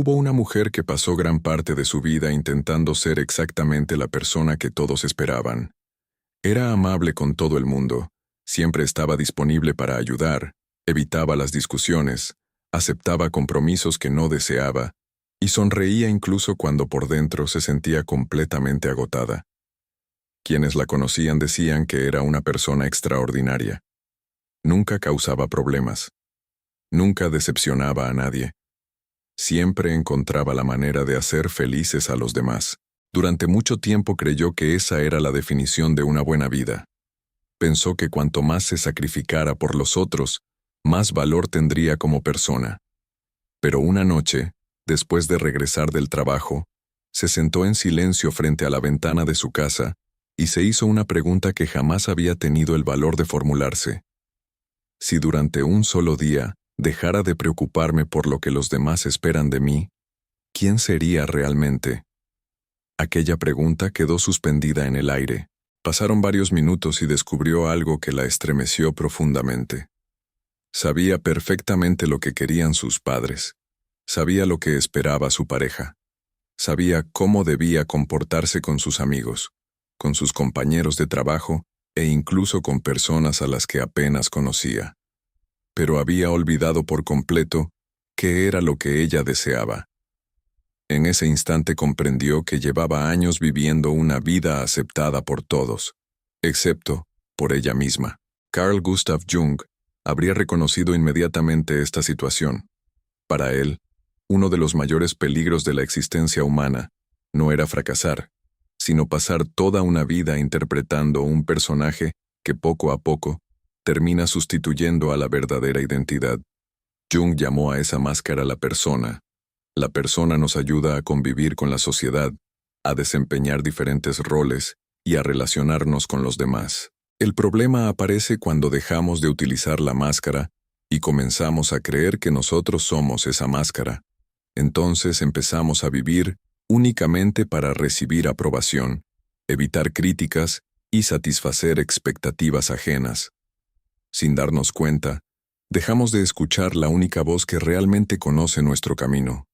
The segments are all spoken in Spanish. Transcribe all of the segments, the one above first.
Hubo una mujer que pasó gran parte de su vida intentando ser exactamente la persona que todos esperaban. Era amable con todo el mundo, siempre estaba disponible para ayudar, evitaba las discusiones, aceptaba compromisos que no deseaba, y sonreía incluso cuando por dentro se sentía completamente agotada. Quienes la conocían decían que era una persona extraordinaria. Nunca causaba problemas. Nunca decepcionaba a nadie. Siempre encontraba la manera de hacer felices a los demás. Durante mucho tiempo creyó que esa era la definición de una buena vida. Pensó que cuanto más se sacrificara por los otros, más valor tendría como persona. Pero una noche, después de regresar del trabajo, se sentó en silencio frente a la ventana de su casa y se hizo una pregunta que jamás había tenido el valor de formularse. Si durante un solo día dejara de preocuparme por lo que los demás esperan de mí, ¿quién sería realmente? Aquella pregunta quedó suspendida en el aire. Pasaron varios minutos y descubrió algo que la estremeció profundamente. Sabía perfectamente lo que querían sus padres. Sabía lo que esperaba su pareja. Sabía cómo debía comportarse con sus amigos, con sus compañeros de trabajo e incluso con personas a las que apenas conocía. Pero había olvidado por completo qué era lo que ella deseaba. En ese instante comprendió que llevaba años viviendo una vida aceptada por todos, excepto por ella misma. Carl Gustav Jung habría reconocido inmediatamente esta situación. Para él, uno de los mayores peligros de la existencia humana no era fracasar, sino pasar toda una vida interpretando un personaje que poco a poco termina sustituyendo a la verdadera identidad. Jung llamó a esa máscara la persona. La persona nos ayuda a convivir con la sociedad, a desempeñar diferentes roles y a relacionarnos con los demás. El problema aparece cuando dejamos de utilizar la máscara y comenzamos a creer que nosotros somos esa máscara. Entonces empezamos a vivir únicamente para recibir aprobación, evitar críticas y satisfacer expectativas ajenas. Sin darnos cuenta, dejamos de escuchar la única voz que realmente conoce nuestro camino,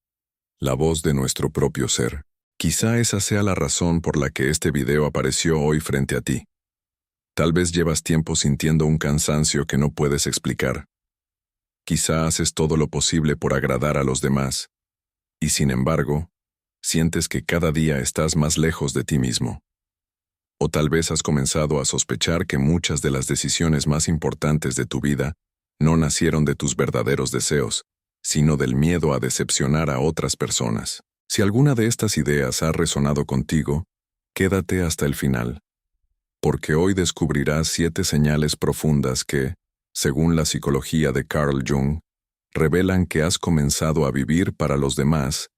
la voz de nuestro propio ser. Quizá esa sea la razón por la que este video apareció hoy frente a ti. Tal vez llevas tiempo sintiendo un cansancio que no puedes explicar. Quizá haces todo lo posible por agradar a los demás, y sin embargo, sientes que cada día estás más lejos de ti mismo. O tal vez has comenzado a sospechar que muchas de las decisiones más importantes de tu vida no nacieron de tus verdaderos deseos, sino del miedo a decepcionar a otras personas. Si alguna de estas ideas ha resonado contigo, quédate hasta el final, porque hoy descubrirás 7 señales profundas que, según la psicología de Carl Jung, revelan que has comenzado a vivir para los demás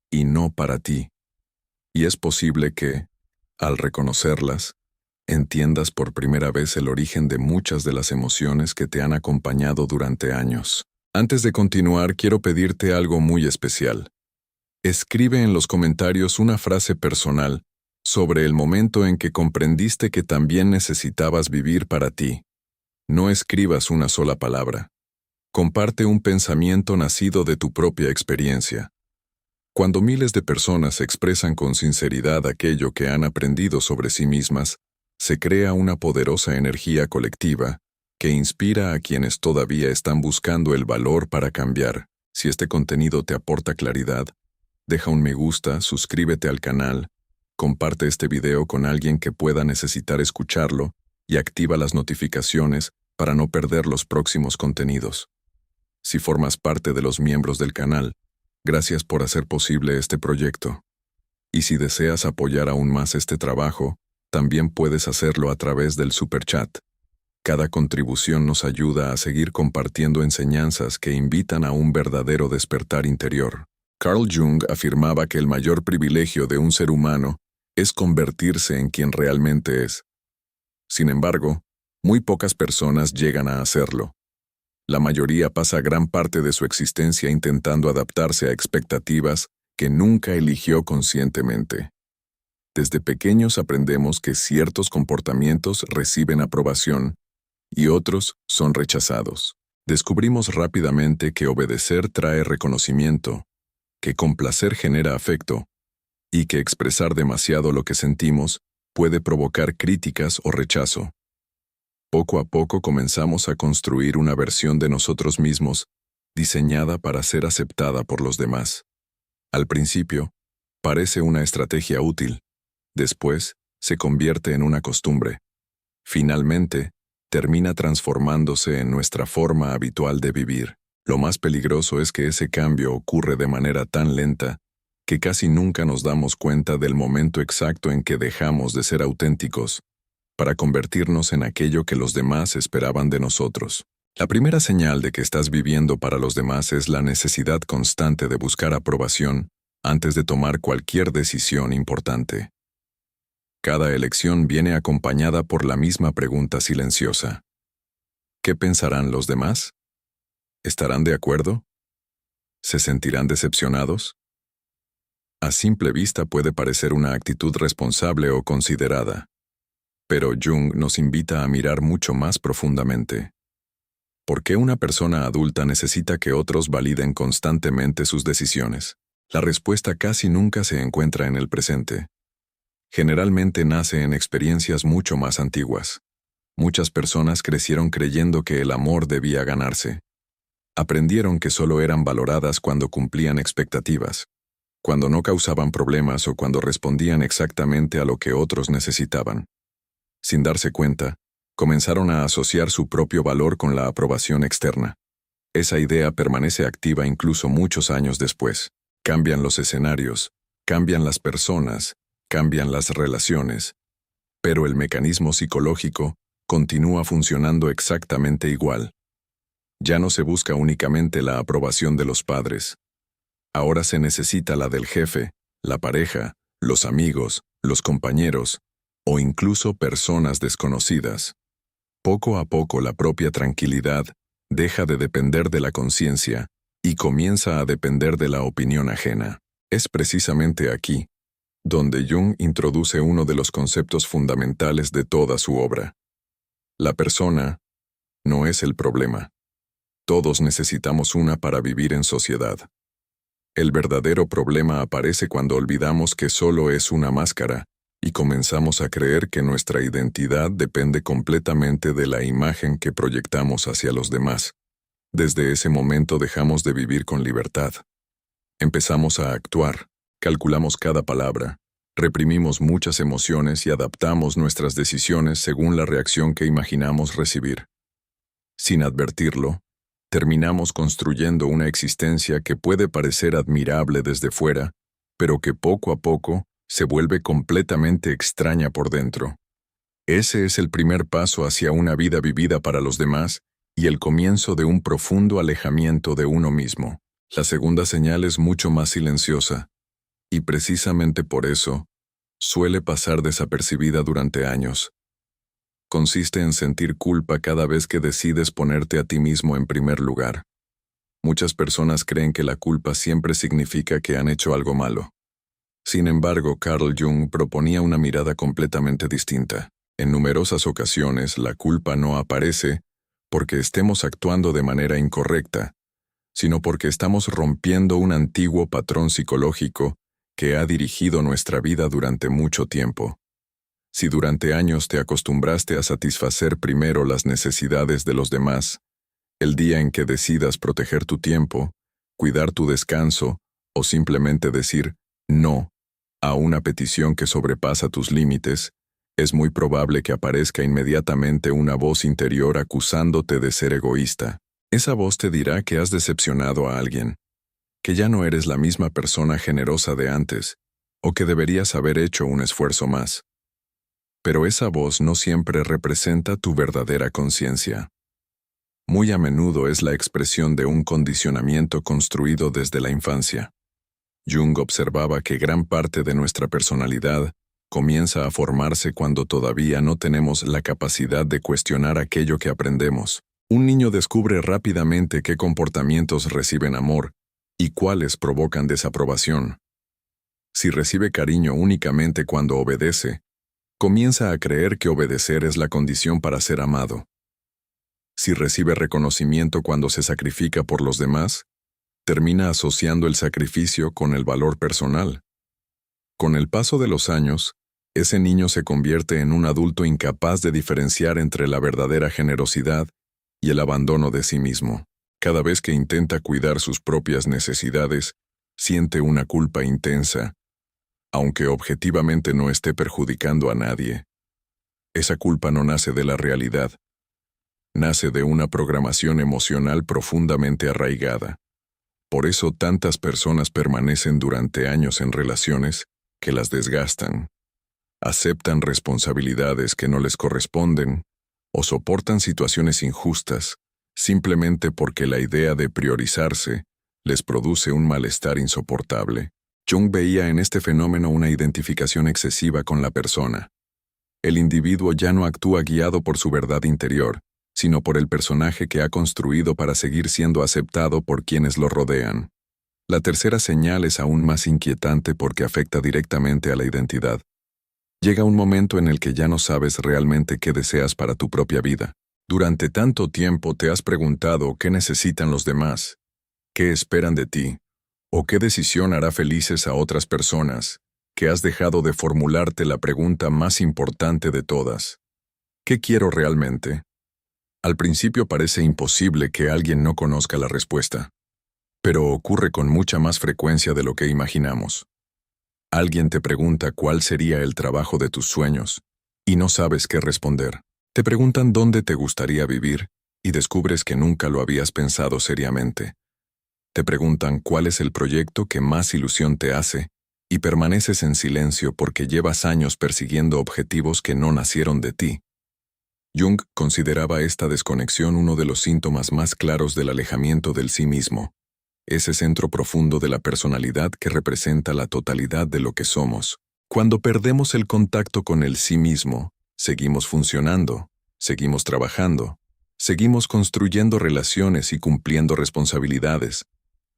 y no para ti. Y es posible que, al reconocerlas, entiendas por primera vez el origen de muchas de las emociones que te han acompañado durante años. Antes de continuar, quiero pedirte algo muy especial. Escribe en los comentarios una frase personal sobre el momento en que comprendiste que también necesitabas vivir para ti. No escribas una sola palabra. Comparte un pensamiento nacido de tu propia experiencia. Cuando miles de personas expresan con sinceridad aquello que han aprendido sobre sí mismas, se crea una poderosa energía colectiva que inspira a quienes todavía están buscando el valor para cambiar. Si este contenido te aporta claridad, deja un me gusta, suscríbete al canal, comparte este video con alguien que pueda necesitar escucharlo y activa las notificaciones para no perder los próximos contenidos. Si formas parte de los miembros del canal, gracias por hacer posible este proyecto. Y si deseas apoyar aún más este trabajo, también puedes hacerlo a través del Super Chat. Cada contribución nos ayuda a seguir compartiendo enseñanzas que invitan a un verdadero despertar interior. Carl Jung afirmaba que el mayor privilegio de un ser humano es convertirse en quien realmente es. Sin embargo, muy pocas personas llegan a hacerlo. La mayoría pasa gran parte de su existencia intentando adaptarse a expectativas que nunca eligió conscientemente. Desde pequeños aprendemos que ciertos comportamientos reciben aprobación y otros son rechazados. Descubrimos rápidamente que obedecer trae reconocimiento, que complacer genera afecto y que expresar demasiado lo que sentimos puede provocar críticas o rechazo. Poco a poco comenzamos a construir una versión de nosotros mismos diseñada para ser aceptada por los demás. Al principio, parece una estrategia útil. Después, se convierte en una costumbre. Finalmente, termina transformándose en nuestra forma habitual de vivir. Lo más peligroso es que ese cambio ocurre de manera tan lenta que casi nunca nos damos cuenta del momento exacto en que dejamos de ser auténticos para convertirnos en aquello que los demás esperaban de nosotros. La primera señal de que estás viviendo para los demás es la necesidad constante de buscar aprobación antes de tomar cualquier decisión importante. Cada elección viene acompañada por la misma pregunta silenciosa. ¿Qué pensarán los demás? ¿Estarán de acuerdo? ¿Se sentirán decepcionados? A simple vista puede parecer una actitud responsable o considerada, pero Jung nos invita a mirar mucho más profundamente. ¿Por qué una persona adulta necesita que otros validen constantemente sus decisiones? La respuesta casi nunca se encuentra en el presente. Generalmente nace en experiencias mucho más antiguas. Muchas personas crecieron creyendo que el amor debía ganarse. Aprendieron que solo eran valoradas cuando cumplían expectativas, cuando no causaban problemas o cuando respondían exactamente a lo que otros necesitaban. Sin darse cuenta, comenzaron a asociar su propio valor con la aprobación externa. Esa idea permanece activa incluso muchos años después. Cambian los escenarios, cambian las personas, cambian las relaciones, pero el mecanismo psicológico continúa funcionando exactamente igual. Ya no se busca únicamente la aprobación de los padres. Ahora se necesita la del jefe, la pareja, los amigos, los compañeros, o incluso personas desconocidas. Poco a poco la propia tranquilidad deja de depender de la conciencia y comienza a depender de la opinión ajena. Es precisamente aquí donde Jung introduce uno de los conceptos fundamentales de toda su obra. La persona no es el problema. Todos necesitamos una para vivir en sociedad. El verdadero problema aparece cuando olvidamos que solo es una máscara y comenzamos a creer que nuestra identidad depende completamente de la imagen que proyectamos hacia los demás. Desde ese momento dejamos de vivir con libertad. Empezamos a actuar, calculamos cada palabra, reprimimos muchas emociones y adaptamos nuestras decisiones según la reacción que imaginamos recibir. Sin advertirlo, terminamos construyendo una existencia que puede parecer admirable desde fuera, pero que poco a poco se vuelve completamente extraña por dentro. Ese es el primer paso hacia una vida vivida para los demás y el comienzo de un profundo alejamiento de uno mismo. La segunda señal es mucho más silenciosa, y precisamente por eso, suele pasar desapercibida durante años. Consiste en sentir culpa cada vez que decides ponerte a ti mismo en primer lugar. Muchas personas creen que la culpa siempre significa que han hecho algo malo. Sin embargo, Carl Jung proponía una mirada completamente distinta. En numerosas ocasiones, la culpa no aparece porque estemos actuando de manera incorrecta, sino porque estamos rompiendo un antiguo patrón psicológico que ha dirigido nuestra vida durante mucho tiempo. Si durante años te acostumbraste a satisfacer primero las necesidades de los demás, el día en que decidas proteger tu tiempo, cuidar tu descanso o simplemente decir no a una petición que sobrepasa tus límites, es muy probable que aparezca inmediatamente una voz interior acusándote de ser egoísta. Esa voz te dirá que has decepcionado a alguien, que ya no eres la misma persona generosa de antes, o que deberías haber hecho un esfuerzo más. Pero esa voz no siempre representa tu verdadera conciencia. Muy a menudo es la expresión de un condicionamiento construido desde la infancia. Jung observaba que gran parte de nuestra personalidad comienza a formarse cuando todavía no tenemos la capacidad de cuestionar aquello que aprendemos. Un niño descubre rápidamente qué comportamientos reciben amor y cuáles provocan desaprobación. Si recibe cariño únicamente cuando obedece, comienza a creer que obedecer es la condición para ser amado. Si recibe reconocimiento cuando se sacrifica por los demás, termina asociando el sacrificio con el valor personal. Con el paso de los años, ese niño se convierte en un adulto incapaz de diferenciar entre la verdadera generosidad y el abandono de sí mismo. Cada vez que intenta cuidar sus propias necesidades, siente una culpa intensa, aunque objetivamente no esté perjudicando a nadie. Esa culpa no nace de la realidad, nace de una programación emocional profundamente arraigada. Por eso tantas personas permanecen durante años en relaciones que las desgastan, aceptan responsabilidades que no les corresponden o soportan situaciones injustas simplemente porque la idea de priorizarse les produce un malestar insoportable. Jung veía en este fenómeno una identificación excesiva con la persona. El individuo ya no actúa guiado por su verdad interior, sino por el personaje que ha construido para seguir siendo aceptado por quienes lo rodean. La tercera señal es aún más inquietante porque afecta directamente a la identidad. Llega un momento en el que ya no sabes realmente qué deseas para tu propia vida. Durante tanto tiempo te has preguntado qué necesitan los demás, qué esperan de ti, o qué decisión hará felices a otras personas, que has dejado de formularte la pregunta más importante de todas. ¿Qué quiero realmente? Al principio parece imposible que alguien no conozca la respuesta, pero ocurre con mucha más frecuencia de lo que imaginamos. Alguien te pregunta cuál sería el trabajo de tus sueños, y no sabes qué responder. Te preguntan dónde te gustaría vivir, y descubres que nunca lo habías pensado seriamente. Te preguntan cuál es el proyecto que más ilusión te hace, y permaneces en silencio porque llevas años persiguiendo objetivos que no nacieron de ti. Jung consideraba esta desconexión uno de los síntomas más claros del alejamiento del sí mismo, ese centro profundo de la personalidad que representa la totalidad de lo que somos. Cuando perdemos el contacto con el sí mismo, seguimos funcionando, seguimos trabajando, seguimos construyendo relaciones y cumpliendo responsabilidades,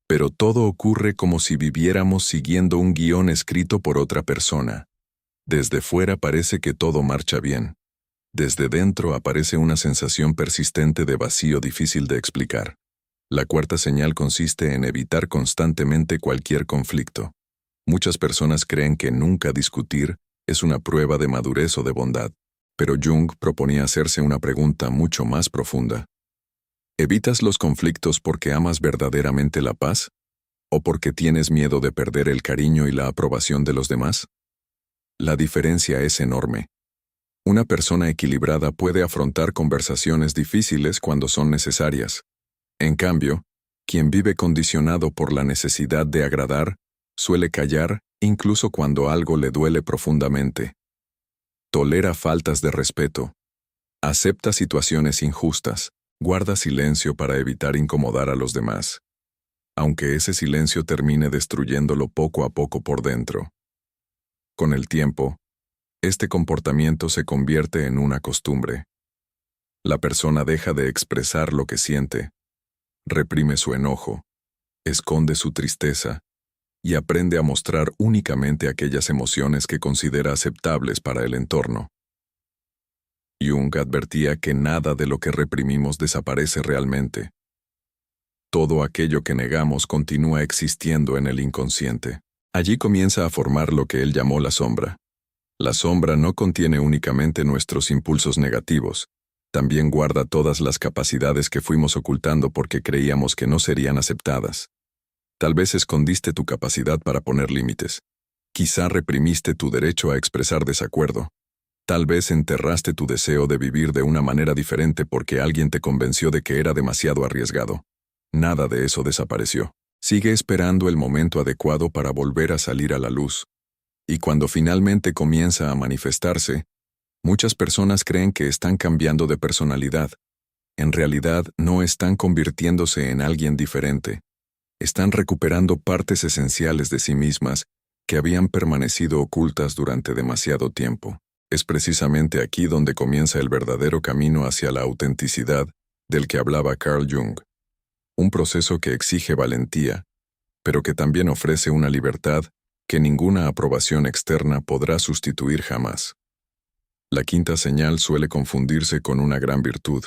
pero todo ocurre como si viviéramos siguiendo un guión escrito por otra persona. Desde fuera parece que todo marcha bien. Desde dentro aparece una sensación persistente de vacío difícil de explicar. La cuarta señal consiste en evitar constantemente cualquier conflicto. Muchas personas creen que nunca discutir es una prueba de madurez o de bondad, pero Jung proponía hacerse una pregunta mucho más profunda. ¿Evitas los conflictos porque amas verdaderamente la paz? ¿O porque tienes miedo de perder el cariño y la aprobación de los demás? La diferencia es enorme. Una persona equilibrada puede afrontar conversaciones difíciles cuando son necesarias. En cambio, quien vive condicionado por la necesidad de agradar, suele callar incluso cuando algo le duele profundamente. Tolera faltas de respeto. Acepta situaciones injustas. Guarda silencio para evitar incomodar a los demás, aunque ese silencio termine destruyéndolo poco a poco por dentro. Con el tiempo, este comportamiento se convierte en una costumbre. La persona deja de expresar lo que siente, reprime su enojo, esconde su tristeza y aprende a mostrar únicamente aquellas emociones que considera aceptables para el entorno. Jung advertía que nada de lo que reprimimos desaparece realmente. Todo aquello que negamos continúa existiendo en el inconsciente. Allí comienza a formar lo que él llamó la sombra. La sombra no contiene únicamente nuestros impulsos negativos, también guarda todas las capacidades que fuimos ocultando porque creíamos que no serían aceptadas. Tal vez escondiste tu capacidad para poner límites. Quizá reprimiste tu derecho a expresar desacuerdo. Tal vez enterraste tu deseo de vivir de una manera diferente porque alguien te convenció de que era demasiado arriesgado. Nada de eso desapareció. Sigue esperando el momento adecuado para volver a salir a la luz. Y cuando finalmente comienza a manifestarse, muchas personas creen que están cambiando de personalidad. En realidad, no están convirtiéndose en alguien diferente. Están recuperando partes esenciales de sí mismas que habían permanecido ocultas durante demasiado tiempo. Es precisamente aquí donde comienza el verdadero camino hacia la autenticidad del que hablaba Carl Jung. Un proceso que exige valentía, pero que también ofrece una libertad que ninguna aprobación externa podrá sustituir jamás. La quinta señal suele confundirse con una gran virtud.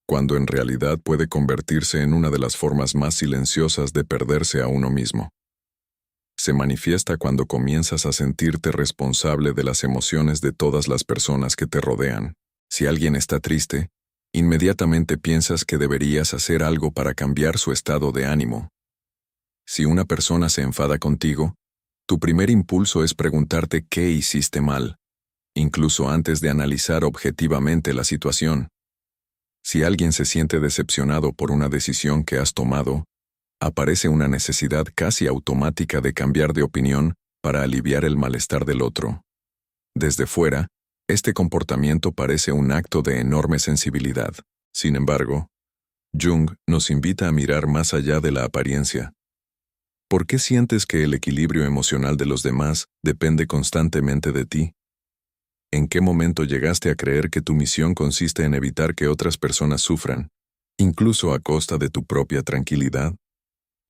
cuando en realidad puede convertirse en una de las formas más silenciosas de perderse a uno mismo. Se manifiesta cuando comienzas a sentirte responsable de las emociones de todas las personas que te rodean. Si alguien está triste, inmediatamente piensas que deberías hacer algo para cambiar su estado de ánimo. Si una persona se enfada contigo, tu primer impulso es preguntarte qué hiciste mal, incluso antes de analizar objetivamente la situación. Si alguien se siente decepcionado por una decisión que has tomado, aparece una necesidad casi automática de cambiar de opinión para aliviar el malestar del otro. Desde fuera, este comportamiento parece un acto de enorme sensibilidad. Sin embargo, Jung nos invita a mirar más allá de la apariencia. ¿Por qué sientes que el equilibrio emocional de los demás depende constantemente de ti? ¿En qué momento llegaste a creer que tu misión consiste en evitar que otras personas sufran, incluso a costa de tu propia tranquilidad?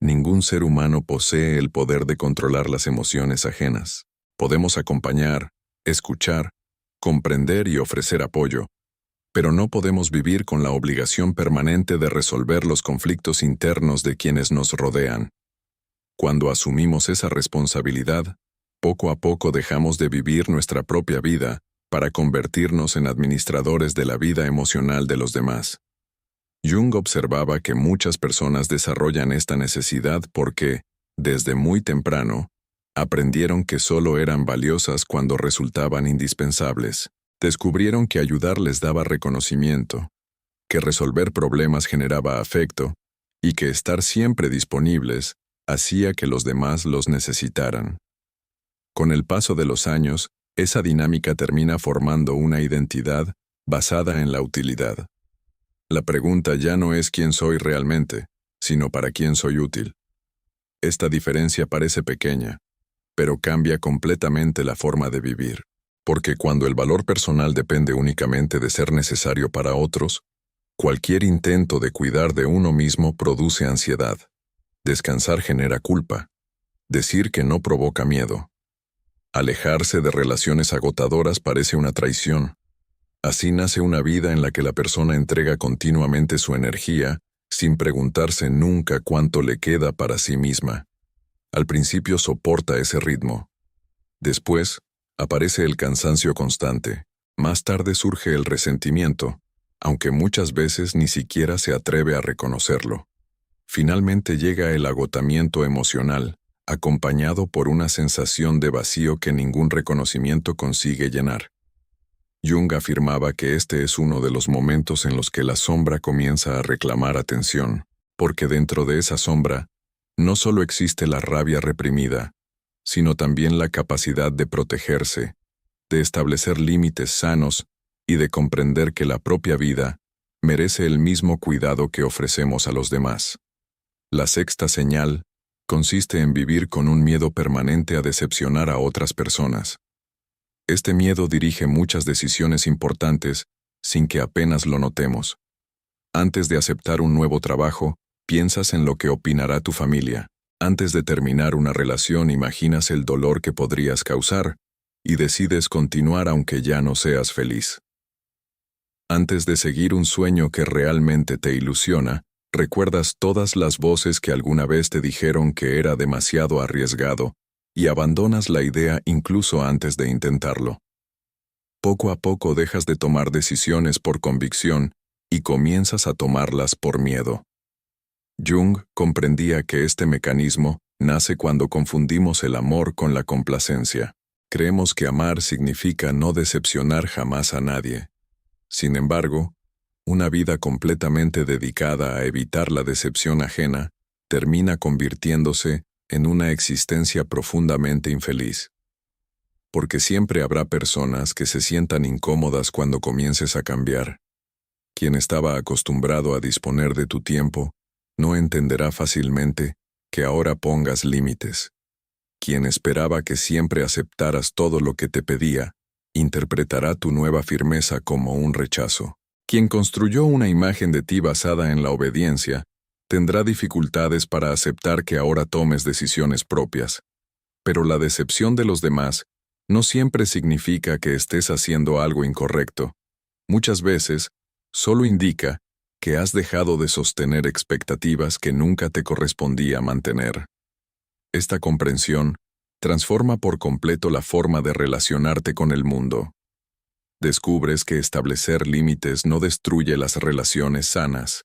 Ningún ser humano posee el poder de controlar las emociones ajenas. Podemos acompañar, escuchar, comprender y ofrecer apoyo, pero no podemos vivir con la obligación permanente de resolver los conflictos internos de quienes nos rodean. Cuando asumimos esa responsabilidad, poco a poco dejamos de vivir nuestra propia vida para convertirnos en administradores de la vida emocional de los demás. Jung observaba que muchas personas desarrollan esta necesidad porque, desde muy temprano, aprendieron que solo eran valiosas cuando resultaban indispensables. Descubrieron que ayudar les daba reconocimiento, que resolver problemas generaba afecto y que estar siempre disponibles hacía que los demás los necesitaran. Con el paso de los años, esa dinámica termina formando una identidad basada en la utilidad. La pregunta ya no es quién soy realmente, sino para quién soy útil. Esta diferencia parece pequeña, pero cambia completamente la forma de vivir, porque cuando el valor personal depende únicamente de ser necesario para otros, cualquier intento de cuidar de uno mismo produce ansiedad. Descansar genera culpa. Decir que no provoca miedo. Alejarse de relaciones agotadoras parece una traición. Así nace una vida en la que la persona entrega continuamente su energía, sin preguntarse nunca cuánto le queda para sí misma. Al principio soporta ese ritmo. Después, aparece el cansancio constante. Más tarde surge el resentimiento, aunque muchas veces ni siquiera se atreve a reconocerlo. Finalmente llega el agotamiento emocional, acompañado por una sensación de vacío que ningún reconocimiento consigue llenar. Jung afirmaba que este es uno de los momentos en los que la sombra comienza a reclamar atención, porque dentro de esa sombra no solo existe la rabia reprimida, sino también la capacidad de protegerse, de establecer límites sanos y de comprender que la propia vida merece el mismo cuidado que ofrecemos a los demás. La sexta señal consiste en vivir con un miedo permanente a decepcionar a otras personas. Este miedo dirige muchas decisiones importantes sin que apenas lo notemos. Antes de aceptar un nuevo trabajo, piensas en lo que opinará tu familia. Antes de terminar una relación, imaginas el dolor que podrías causar y decides continuar aunque ya no seas feliz. Antes de seguir un sueño que realmente te ilusiona, recuerdas todas las voces que alguna vez te dijeron que era demasiado arriesgado y abandonas la idea incluso antes de intentarlo. Poco a poco dejas de tomar decisiones por convicción y comienzas a tomarlas por miedo. Jung comprendía que este mecanismo nace cuando confundimos el amor con la complacencia. Creemos que amar significa no decepcionar jamás a nadie. Sin embargo, una vida completamente dedicada a evitar la decepción ajena termina convirtiéndose en una existencia profundamente infeliz. Porque siempre habrá personas que se sientan incómodas cuando comiences a cambiar. Quien estaba acostumbrado a disponer de tu tiempo no entenderá fácilmente que ahora pongas límites. Quien esperaba que siempre aceptaras todo lo que te pedía, interpretará tu nueva firmeza como un rechazo. Quien construyó una imagen de ti basada en la obediencia, tendrá dificultades para aceptar que ahora tomes decisiones propias. Pero la decepción de los demás no siempre significa que estés haciendo algo incorrecto. Muchas veces, solo indica que has dejado de sostener expectativas que nunca te correspondía mantener. Esta comprensión transforma por completo la forma de relacionarte con el mundo. Descubres que establecer límites no destruye las relaciones sanas,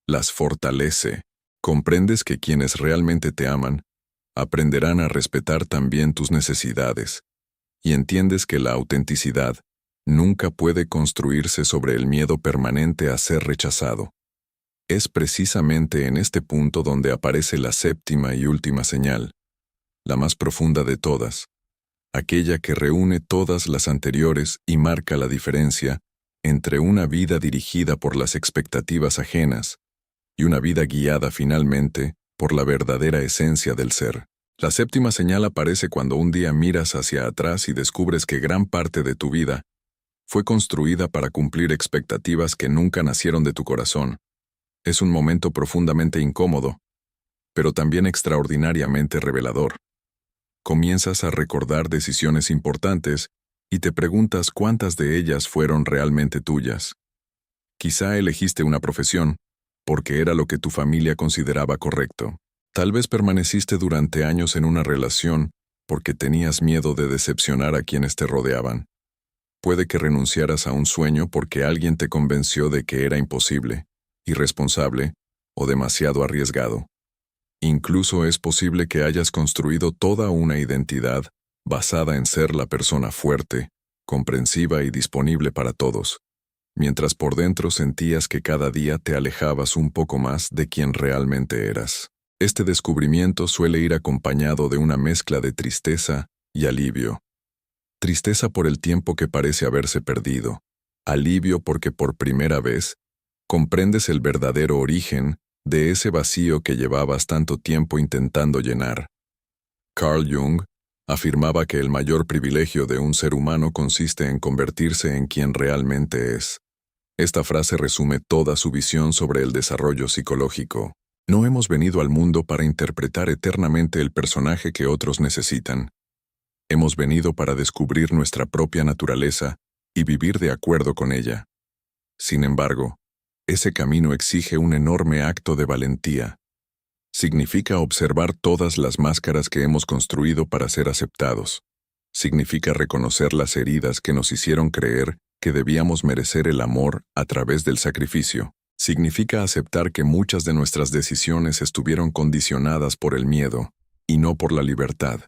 las fortalece. Comprendes que quienes realmente te aman aprenderán a respetar también tus necesidades, y entiendes que la autenticidad nunca puede construirse sobre el miedo permanente a ser rechazado. Es precisamente en este punto donde aparece la séptima y última señal, la más profunda de todas, aquella que reúne todas las anteriores y marca la diferencia entre una vida dirigida por las expectativas ajenas y una vida guiada finalmente por la verdadera esencia del ser. La séptima señal aparece cuando un día miras hacia atrás y descubres que gran parte de tu vida fue construida para cumplir expectativas que nunca nacieron de tu corazón. Es un momento profundamente incómodo, pero también extraordinariamente revelador. Comienzas a recordar decisiones importantes y te preguntas cuántas de ellas fueron realmente tuyas. Quizá elegiste una profesión porque era lo que tu familia consideraba correcto. Tal vez permaneciste durante años en una relación porque tenías miedo de decepcionar a quienes te rodeaban. Puede que renunciaras a un sueño porque alguien te convenció de que era imposible, irresponsable o demasiado arriesgado. Incluso es posible que hayas construido toda una identidad basada en ser la persona fuerte, comprensiva y disponible para todos, mientras por dentro sentías que cada día te alejabas un poco más de quien realmente eras. Este descubrimiento suele ir acompañado de una mezcla de tristeza y alivio. Tristeza por el tiempo que parece haberse perdido, alivio porque por primera vez comprendes el verdadero origen de ese vacío que llevabas tanto tiempo intentando llenar. Carl Jung afirmaba que el mayor privilegio de un ser humano consiste en convertirse en quien realmente es. Esta frase resume toda su visión sobre el desarrollo psicológico. No hemos venido al mundo para interpretar eternamente el personaje que otros necesitan. Hemos venido para descubrir nuestra propia naturaleza y vivir de acuerdo con ella. Sin embargo, ese camino exige un enorme acto de valentía. Significa observar todas las máscaras que hemos construido para ser aceptados. Significa reconocer las heridas que nos hicieron creer que debíamos merecer el amor a través del sacrificio. Significa aceptar que muchas de nuestras decisiones estuvieron condicionadas por el miedo y no por la libertad.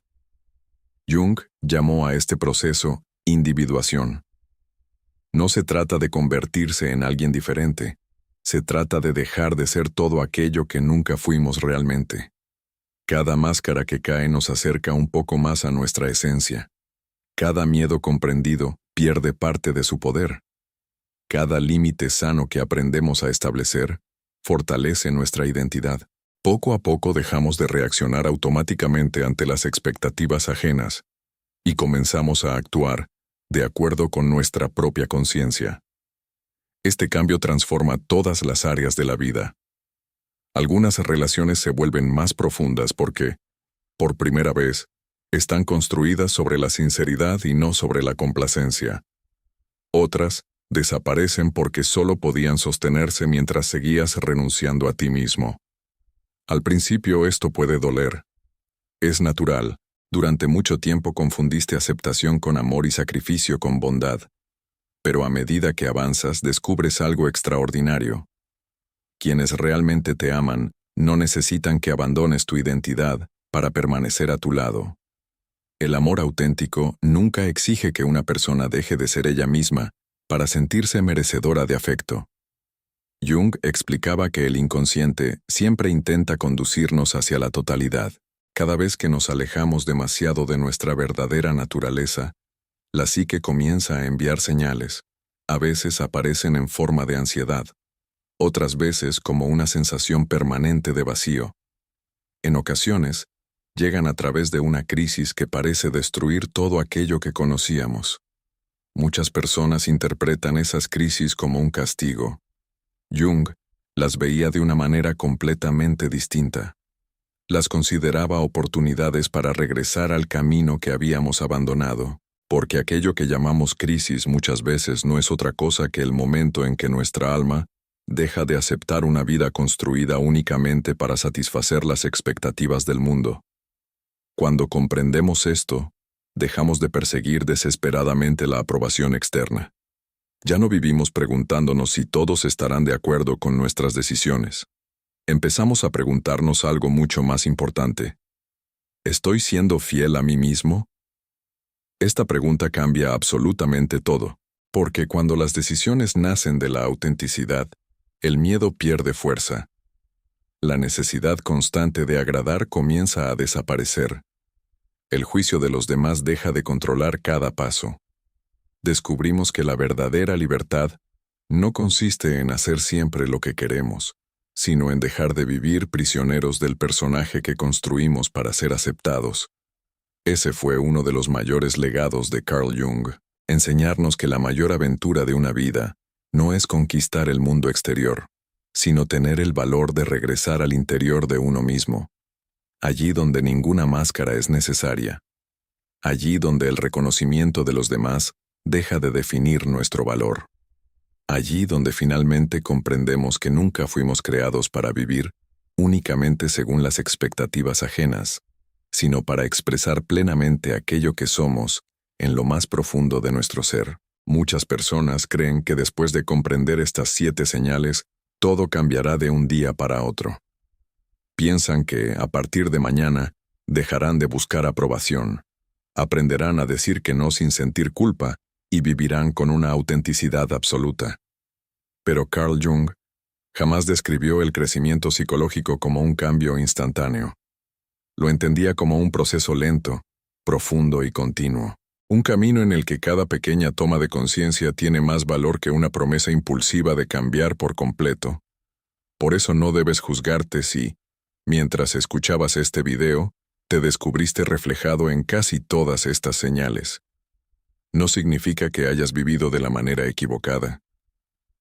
Jung llamó a este proceso individuación. No se trata de convertirse en alguien diferente. Se trata de dejar de ser todo aquello que nunca fuimos realmente. Cada máscara que cae nos acerca un poco más a nuestra esencia. Cada miedo comprendido pierde parte de su poder. Cada límite sano que aprendemos a establecer fortalece nuestra identidad. Poco a poco dejamos de reaccionar automáticamente ante las expectativas ajenas y comenzamos a actuar de acuerdo con nuestra propia conciencia. Este cambio transforma todas las áreas de la vida. Algunas relaciones se vuelven más profundas porque, por primera vez, están construidas sobre la sinceridad y no sobre la complacencia. Otras desaparecen porque solo podían sostenerse mientras seguías renunciando a ti mismo. Al principio esto puede doler. Es natural. Durante mucho tiempo confundiste aceptación con amor y sacrificio con bondad. Pero a medida que avanzas descubres algo extraordinario. Quienes realmente te aman no necesitan que abandones tu identidad para permanecer a tu lado. El amor auténtico nunca exige que una persona deje de ser ella misma para sentirse merecedora de afecto. Jung explicaba que el inconsciente siempre intenta conducirnos hacia la totalidad. Cada vez que nos alejamos demasiado de nuestra verdadera naturaleza, la psique comienza a enviar señales. A veces aparecen en forma de ansiedad, otras veces como una sensación permanente de vacío. En ocasiones, llegan a través de una crisis que parece destruir todo aquello que conocíamos. Muchas personas interpretan esas crisis como un castigo. Jung las veía de una manera completamente distinta. Las consideraba oportunidades para regresar al camino que habíamos abandonado, porque aquello que llamamos crisis muchas veces no es otra cosa que el momento en que nuestra alma Deja de aceptar una vida construida únicamente para satisfacer las expectativas del mundo. Cuando comprendemos esto, dejamos de perseguir desesperadamente la aprobación externa. Ya no vivimos preguntándonos si todos estarán de acuerdo con nuestras decisiones. Empezamos a preguntarnos algo mucho más importante. ¿Estoy siendo fiel a mí mismo? Esta pregunta cambia absolutamente todo, porque cuando las decisiones nacen de la autenticidad, el miedo pierde fuerza. La necesidad constante de agradar comienza a desaparecer. El juicio de los demás deja de controlar cada paso. Descubrimos que la verdadera libertad no consiste en hacer siempre lo que queremos, sino en dejar de vivir prisioneros del personaje que construimos para ser aceptados. Ese fue uno de los mayores legados de Carl Jung, enseñarnos que la mayor aventura de una vida no es conquistar el mundo exterior, sino tener el valor de regresar al interior de uno mismo, allí donde ninguna máscara es necesaria, allí donde el reconocimiento de los demás deja de definir nuestro valor. Allí donde finalmente comprendemos que nunca fuimos creados para vivir únicamente según las expectativas ajenas, sino para expresar plenamente aquello que somos en lo más profundo de nuestro ser. Muchas personas creen que después de comprender estas 7 señales, todo cambiará de un día para otro. Piensan que, a partir de mañana, dejarán de buscar aprobación, aprenderán a decir que no sin sentir culpa, y vivirán con una autenticidad absoluta. Pero Carl Jung jamás describió el crecimiento psicológico como un cambio instantáneo. Lo entendía como un proceso lento, profundo y continuo. Un camino en el que cada pequeña toma de conciencia tiene más valor que una promesa impulsiva de cambiar por completo. Por eso no debes juzgarte si, mientras escuchabas este video, te descubriste reflejado en casi todas estas señales. No significa que hayas vivido de la manera equivocada.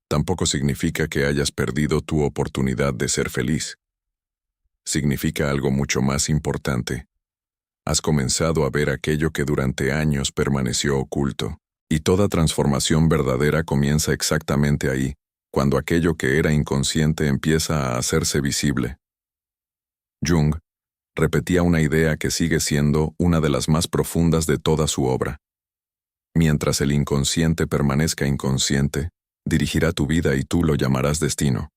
Tampoco significa que hayas perdido tu oportunidad de ser feliz. Significa algo mucho más importante. Has comenzado a ver aquello que durante años permaneció oculto, y toda transformación verdadera comienza exactamente ahí, cuando aquello que era inconsciente empieza a hacerse visible. Jung repetía una idea que sigue siendo una de las más profundas de toda su obra. Mientras el inconsciente permanezca inconsciente, dirigirá tu vida y tú lo llamarás destino.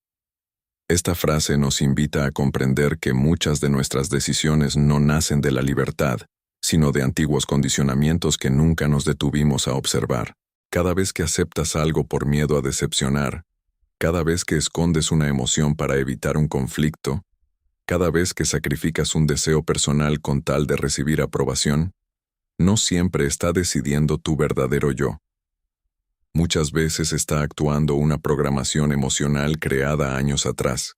Esta frase nos invita a comprender que muchas de nuestras decisiones no nacen de la libertad, sino de antiguos condicionamientos que nunca nos detuvimos a observar. Cada vez que aceptas algo por miedo a decepcionar, cada vez que escondes una emoción para evitar un conflicto, cada vez que sacrificas un deseo personal con tal de recibir aprobación, no siempre está decidiendo tu verdadero yo. Muchas veces está actuando una programación emocional creada años atrás.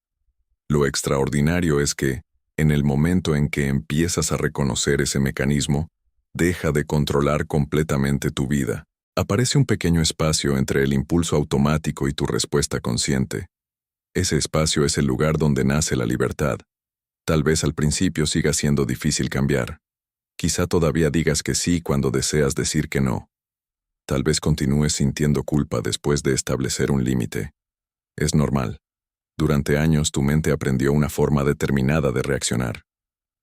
Lo extraordinario es que, en el momento en que empiezas a reconocer ese mecanismo, deja de controlar completamente tu vida. Aparece un pequeño espacio entre el impulso automático y tu respuesta consciente. Ese espacio es el lugar donde nace la libertad. Tal vez al principio siga siendo difícil cambiar. Quizá todavía digas que sí cuando deseas decir que no. Tal vez continúes sintiendo culpa después de establecer un límite. Es normal. Durante años tu mente aprendió una forma determinada de reaccionar.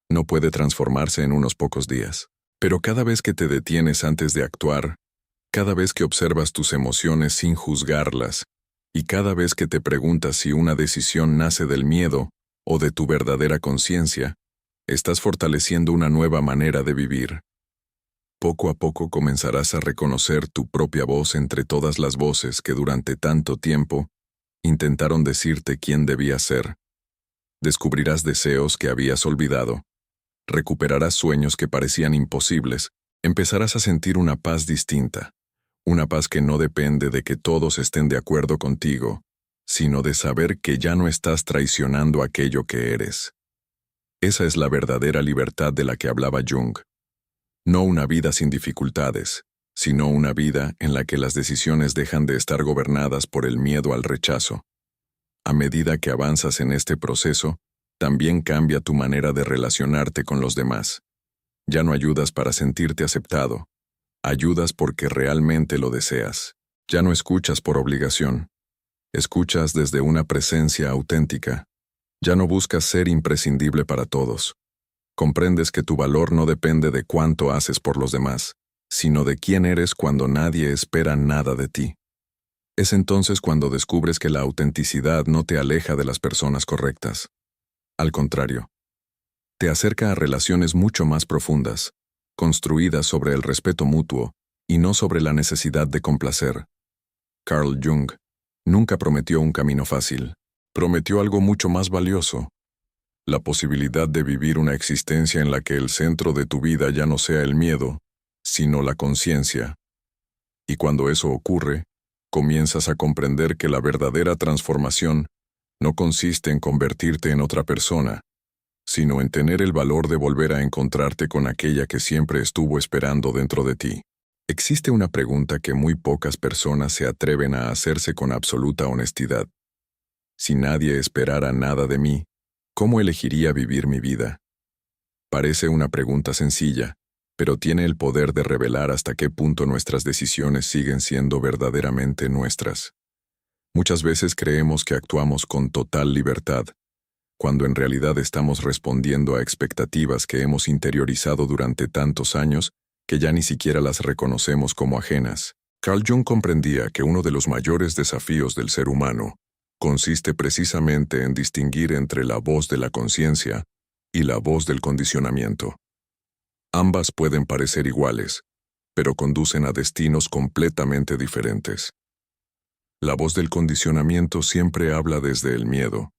No puede transformarse en unos pocos días. Pero cada vez que te detienes antes de actuar, cada vez que observas tus emociones sin juzgarlas, y cada vez que te preguntas si una decisión nace del miedo o de tu verdadera conciencia, estás fortaleciendo una nueva manera de vivir. Poco a poco comenzarás a reconocer tu propia voz entre todas las voces que durante tanto tiempo intentaron decirte quién debías ser. Descubrirás deseos que habías olvidado. Recuperarás sueños que parecían imposibles. Empezarás a sentir una paz distinta. Una paz que no depende de que todos estén de acuerdo contigo, sino de saber que ya no estás traicionando aquello que eres. Esa es la verdadera libertad de la que hablaba Jung. No una vida sin dificultades, sino una vida en la que las decisiones dejan de estar gobernadas por el miedo al rechazo. A medida que avanzas en este proceso, también cambia tu manera de relacionarte con los demás. Ya no ayudas para sentirte aceptado. Ayudas porque realmente lo deseas. Ya no escuchas por obligación. Escuchas desde una presencia auténtica. Ya no buscas ser imprescindible para todos. Comprendes que tu valor no depende de cuánto haces por los demás, sino de quién eres cuando nadie espera nada de ti. Es entonces cuando descubres que la autenticidad no te aleja de las personas correctas. Al contrario, te acerca a relaciones mucho más profundas, construidas sobre el respeto mutuo y no sobre la necesidad de complacer. Carl Jung nunca prometió un camino fácil. Prometió algo mucho más valioso: la posibilidad de vivir una existencia en la que el centro de tu vida ya no sea el miedo, sino la conciencia. Y cuando eso ocurre, comienzas a comprender que la verdadera transformación no consiste en convertirte en otra persona, sino en tener el valor de volver a encontrarte con aquella que siempre estuvo esperando dentro de ti. Existe una pregunta que muy pocas personas se atreven a hacerse con absoluta honestidad. Si nadie esperara nada de mí, ¿cómo elegiría vivir mi vida? Parece una pregunta sencilla, pero tiene el poder de revelar hasta qué punto nuestras decisiones siguen siendo verdaderamente nuestras. Muchas veces creemos que actuamos con total libertad, cuando en realidad estamos respondiendo a expectativas que hemos interiorizado durante tantos años que ya ni siquiera las reconocemos como ajenas. Carl Jung comprendía que uno de los mayores desafíos del ser humano consiste precisamente en distinguir entre la voz de la conciencia y la voz del condicionamiento. Ambas pueden parecer iguales, pero conducen a destinos completamente diferentes. La voz del condicionamiento siempre habla desde el miedo.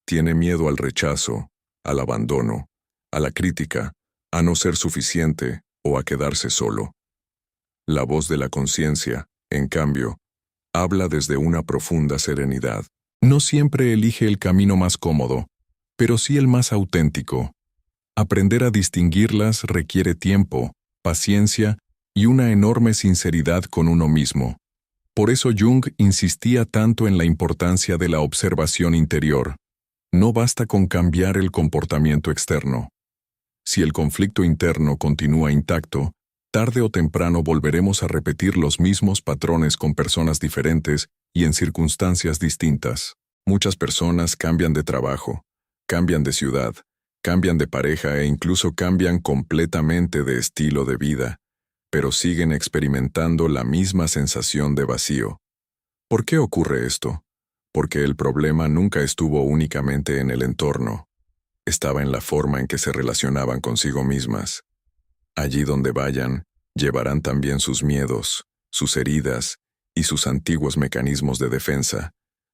Tiene miedo al rechazo, al abandono, a la crítica, a no ser suficiente o a quedarse solo. La voz de la conciencia, en cambio, habla desde una profunda serenidad. No siempre elige el camino más cómodo, pero sí el más auténtico. Aprender a distinguirlas requiere tiempo, paciencia y una enorme sinceridad con uno mismo. Por eso Jung insistía tanto en la importancia de la observación interior. No basta con cambiar el comportamiento externo. Si el conflicto interno continúa intacto, tarde o temprano volveremos a repetir los mismos patrones con personas diferentes y en circunstancias distintas. Muchas personas cambian de trabajo, cambian de ciudad, cambian de pareja e incluso cambian completamente de estilo de vida, pero siguen experimentando la misma sensación de vacío. ¿Por qué ocurre esto? Porque el problema nunca estuvo únicamente en el entorno. Estaba en la forma en que se relacionaban consigo mismas. Allí donde vayan, llevarán también sus miedos, sus heridas y sus antiguos mecanismos de defensa,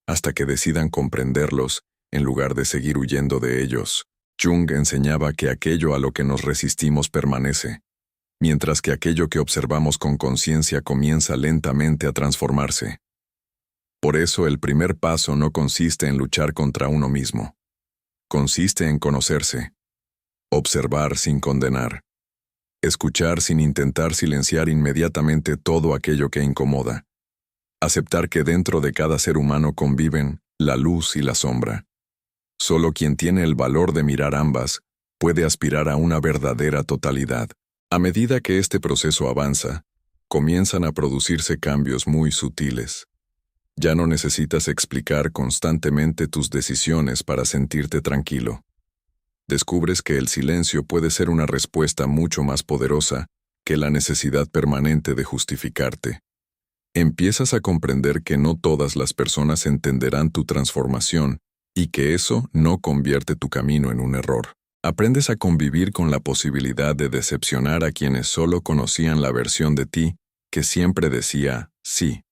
hasta que decidan comprenderlos en lugar de seguir huyendo de ellos. Jung enseñaba que aquello a lo que nos resistimos permanece, mientras que aquello que observamos con conciencia comienza lentamente a transformarse. Por eso el primer paso no consiste en luchar contra uno mismo. Consiste en conocerse, observar sin condenar, escuchar sin intentar silenciar inmediatamente todo aquello que incomoda, aceptar que dentro de cada ser humano conviven la luz y la sombra. Solo quien tiene el valor de mirar ambas puede aspirar a una verdadera totalidad. A medida que este proceso avanza, comienzan a producirse cambios muy sutiles. Ya no necesitas explicar constantemente tus decisiones para sentirte tranquilo. Descubres que el silencio puede ser una respuesta mucho más poderosa que la necesidad permanente de justificarte. Empiezas a comprender que no todas las personas entenderán tu transformación y que eso no convierte tu camino en un error. Aprendes a convivir con la posibilidad de decepcionar a quienes solo conocían la versión de ti que siempre decía sí.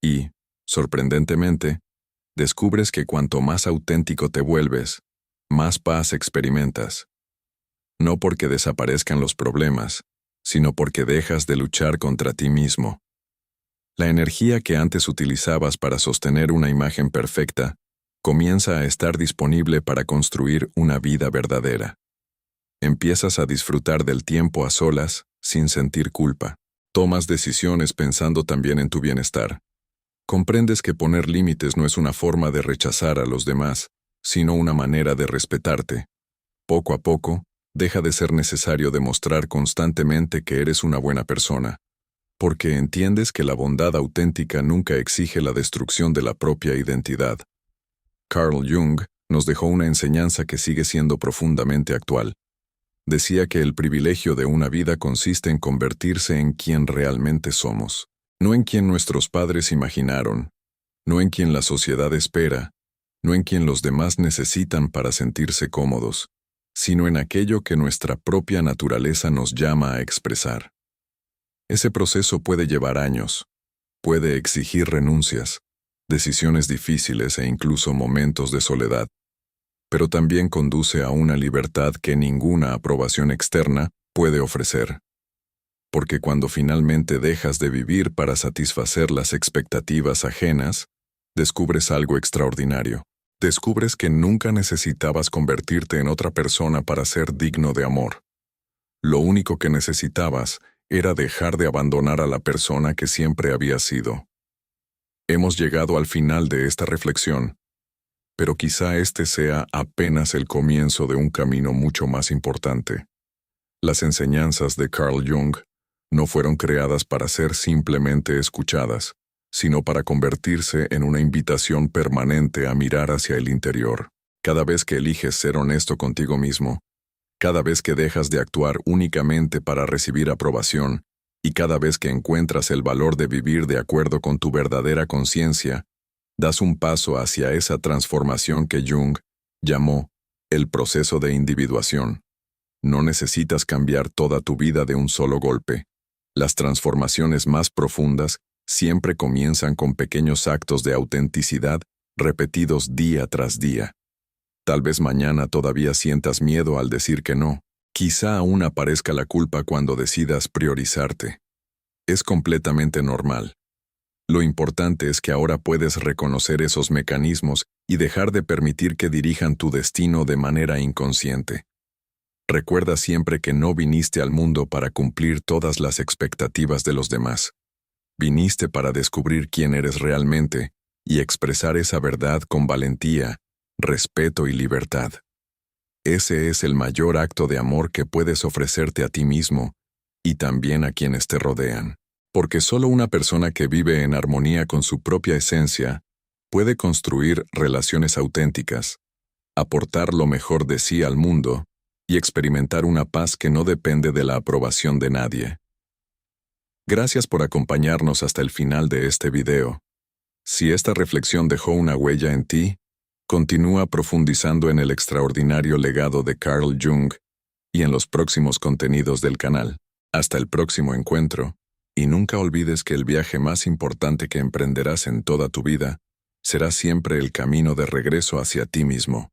Y, sorprendentemente, descubres que cuanto más auténtico te vuelves, más paz experimentas. No porque desaparezcan los problemas, sino porque dejas de luchar contra ti mismo. La energía que antes utilizabas para sostener una imagen perfecta comienza a estar disponible para construir una vida verdadera. Empiezas a disfrutar del tiempo a solas sin sentir culpa. Tomas decisiones pensando también en tu bienestar. Comprendes que poner límites no es una forma de rechazar a los demás, sino una manera de respetarte. Poco a poco, deja de ser necesario demostrar constantemente que eres una buena persona. Porque entiendes que la bondad auténtica nunca exige la destrucción de la propia identidad. Carl Jung nos dejó una enseñanza que sigue siendo profundamente actual. Decía que el privilegio de una vida consiste en convertirse en quien realmente somos, no en quien nuestros padres imaginaron, no en quien la sociedad espera, no en quien los demás necesitan para sentirse cómodos, sino en aquello que nuestra propia naturaleza nos llama a expresar. Ese proceso puede llevar años, puede exigir renuncias, decisiones difíciles e incluso momentos de soledad, pero también conduce a una libertad que ninguna aprobación externa puede ofrecer. Porque cuando finalmente dejas de vivir para satisfacer las expectativas ajenas, descubres algo extraordinario. Descubres que nunca necesitabas convertirte en otra persona para ser digno de amor. Lo único que necesitabas era dejar de abandonar a la persona que siempre habías sido. Hemos llegado al final de esta reflexión, pero quizá este sea apenas el comienzo de un camino mucho más importante. Las enseñanzas de Carl Jung no fueron creadas para ser simplemente escuchadas, sino para convertirse en una invitación permanente a mirar hacia el interior. Cada vez que eliges ser honesto contigo mismo, cada vez que dejas de actuar únicamente para recibir aprobación, y cada vez que encuentras el valor de vivir de acuerdo con tu verdadera conciencia, das un paso hacia esa transformación que Jung llamó el proceso de individuación. No necesitas cambiar toda tu vida de un solo golpe. Las transformaciones más profundas siempre comienzan con pequeños actos de autenticidad repetidos día tras día. Tal vez mañana todavía sientas miedo al decir que no. Quizá aún aparezca la culpa cuando decidas priorizarte. Es completamente normal. Lo importante es que ahora puedes reconocer esos mecanismos y dejar de permitir que dirijan tu destino de manera inconsciente. Recuerda siempre que no viniste al mundo para cumplir todas las expectativas de los demás. Viniste para descubrir quién eres realmente y expresar esa verdad con valentía, respeto y libertad. Ese es el mayor acto de amor que puedes ofrecerte a ti mismo y también a quienes te rodean. Porque solo una persona que vive en armonía con su propia esencia puede construir relaciones auténticas, aportar lo mejor de sí al mundo y experimentar una paz que no depende de la aprobación de nadie. Gracias por acompañarnos hasta el final de este video. Si esta reflexión dejó una huella en ti, continúa profundizando en el extraordinario legado de Carl Jung y en los próximos contenidos del canal. Hasta el próximo encuentro, y nunca olvides que el viaje más importante que emprenderás en toda tu vida será siempre el camino de regreso hacia ti mismo.